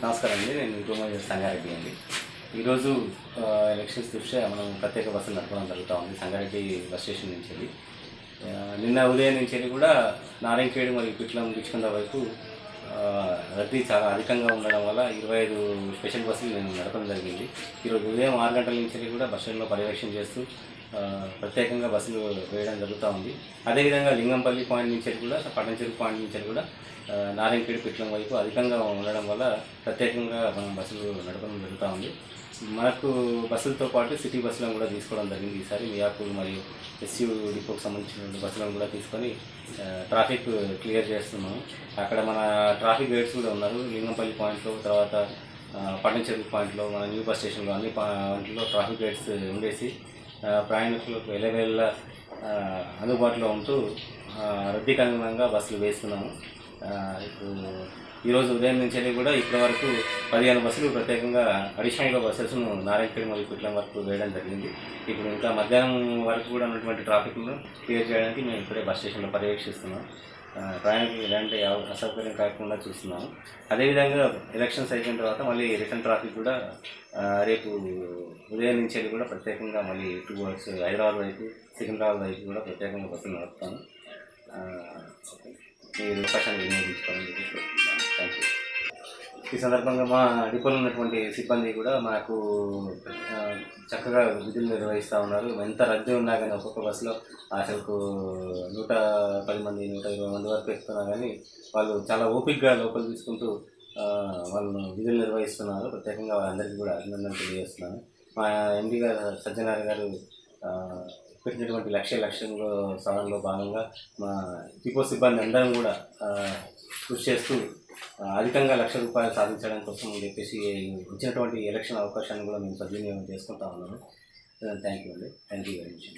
నమస్కారం అండి. నేను ఇంకోమూరి సంగారెడ్డి అండి. ఈరోజు ఎలక్షన్స్ దృష్ట్యా మనం ప్రత్యేక బస్సులు నడపడం జరుగుతూ ఉంది సంగారెడ్డి బస్ స్టేషన్ నుంచి వెళ్ళి. నిన్న ఉదయం నుంచి వెళ్ళి కూడా నారాయణఖేడ్ మరియు పిట్లం బిచ్చుకుంద వైపు రద్దీ చాలా అధికంగా ఉండడం వల్ల 25 స్పెషల్ బస్సులు నేను నడపడం జరిగింది. ఈరోజు ఉదయం 6 గంటల నుంచి వెళ్ళి కూడా బస్ స్టాండ్లో పర్యవేక్షణ చేస్తూ ప్రత్యేకంగా బస్సులు వేయడం జరుగుతూ ఉంది. అదేవిధంగా లింగంపల్లి పాయింట్ నుంచి కూడా పట్టణచెరువు పాయింట్ నుంచి కూడా నారాయణఖేడ్ పిట్లం వైపు అధికంగా ఉండడం వల్ల ప్రత్యేకంగా మనం బస్సులు నడపడం జరుగుతూ ఉంది. మనకు బస్సులతో పాటు సిటీ బస్సులను కూడా తీసుకోవడం జరిగింది. ఈసారి మియాపూర్ మరియు ఎస్యూ డిపోకి సంబంధించిన బస్సులను కూడా తీసుకొని ట్రాఫిక్ క్లియర్ చేస్తున్నాము. అక్కడ మన ట్రాఫిక్ గైడ్స్ కూడా ఉన్నారు. లింగంపల్లి పాయింట్లో, తర్వాత పట్టణచెరువు పాయింట్లో, మన న్యూ బస్ స్టేషన్లో అన్ని పాయింట్లో ట్రాఫిక్ గైడ్స్ ఉండేసి ప్రయాణికులకు ఎలవేళ్ళ అందుబాటులో ఉంటూ రద్దీకి అనుగుణంగా బస్సులు వేస్తున్నాము. ఇప్పుడు ఈరోజు ఉదయం నుంచి కూడా ఇప్పటివరకు 15 బస్సులు ప్రత్యేకంగా అడిషనల్గా బస్సెస్ను నారాయణఖేడ్ మరియు పిట్లం వరకు వేయడం జరిగింది. ఇప్పుడు ఇంకా మధ్యాహ్నం వరకు కూడా ఉన్నటువంటి ట్రాఫిక్ను క్లియర్ చేయడానికి మేము ఇప్పుడే బస్ స్టేషన్లో పర్యవేక్షిస్తున్నాం. ప్రయాణికులు ఎలాంటి అసౌకర్యం కాకుండా చూస్తున్నాము. అదేవిధంగా ఎలక్షన్స్ అయిపోయిన తర్వాత మళ్ళీ రిటర్న్ ట్రాఫిక్ కూడా రేపు ఉదయం నుంచి కూడా ప్రత్యేకంగా మళ్ళీ టువర్డ్స్ హైదరాబాద్ వైపు, సికింద్రాబాద్ వైపు కూడా ప్రత్యేకంగా బస్సులు నడుపుతాను. మీరు అవకాశాన్ని వినియోగించుకోవాలని చెప్పి థ్యాంక్ యూ. ఈ సందర్భంగా మా డిపోలో ఉన్నటువంటి సిబ్బంది కూడా మాకు చక్కగా విధులు నిర్వహిస్తూ ఉన్నారు. ఎంత రద్దీ ఉన్నా కానీ ఒక్కొక్క బస్సులో అసలు 110 మంది 120 మంది వరకు ఎక్కుతున్నా కానీ వాళ్ళు చాలా ఓపికగా లోపల తీసుకుంటూ వాళ్ళను విధులు నిర్వహిస్తున్నారు. ప్రత్యేకంగా వాళ్ళందరికీ కూడా అభినందనలు తెలియజేస్తున్నాను. మా ఎంపీ గారు సజ్జనార్ గారు పెట్టినటువంటి లక్ష్యంలో సాధనలో భాగంగా మా డిపో సిబ్బంది అందరం కూడా కృషి చేస్తూ అధికంగా ₹1,00,000 సాధించడం కోసం చెప్పేసి వచ్చినటువంటి ఎలక్షన్ అవకాశాన్ని కూడా మేము సద్వినియోగం చేసుకుంటా ఉన్నాము. థ్యాంక్ యూ అండి. Thank you very much.